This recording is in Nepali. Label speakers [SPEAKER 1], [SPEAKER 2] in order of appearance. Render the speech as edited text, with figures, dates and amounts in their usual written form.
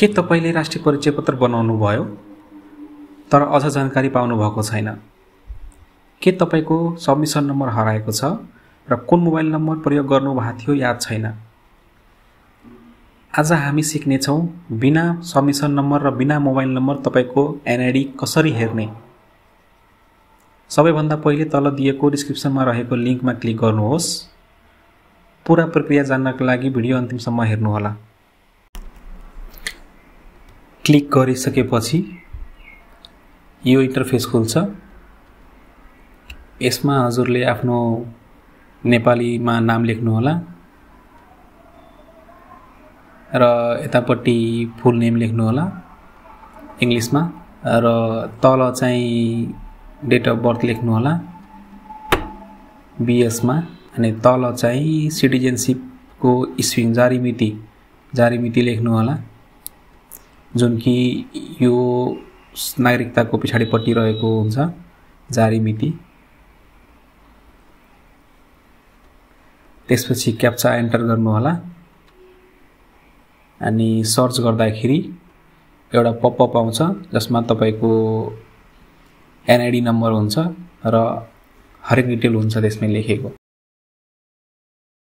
[SPEAKER 1] के तपाईले राष्ट्रिय परिचय पत्र बनाउनु भयो तर अझ जानकारी पाउनु भएको छैन? के तपाईको सबमिसन नम्बर हराएको छ र कुन मोबाइल नम्बर प्रयोग गर्नु भएको थियो याद छैन? आज हामी सिक्ने छौं बिना सबमिसन नम्बर र बिना मोबाइल नम्बर तपाईको एनआईडी कसरी हेर्ने। सबैभन्दा पहिले तल दिएको डिस्क्रिप्सनमा रहेको लिंकमा क्लिक गर्नुहोस्। पूरा प्रक्रिया जान्नको लागि भिडियो अन्तिमसम्म हेर्नुहोला। क्लिक गरिसकेपछि यो इन्टरफेस खुल्छ। यसमा हजुरले आफ्नो नेपालीमा नाम लेख्नुहोला र यतापट्टि फुल नेम लेख्नुहोला इंग्लिशमा र तल चाहिँ डेट अफ बर्थ लेख्नुहोला बीएस मा अनि तल चाहिँ सिटिजनशिपको इस्वी जारी मिति लेख्नुहोला जुन कि यो नागरिकताको पछाडिपट्टि रहेको हुन्छ जारी मिति। त्यसपछि क्याप्चा एन्टर गर्नुहोला अनि सर्च गर्दाखेरि एउटा पपअप आउँछ जसमा तपाईको एनआईडी नम्बर हुन्छ र हरेक डिटेल हुन्छ त्यसमा लेखेको।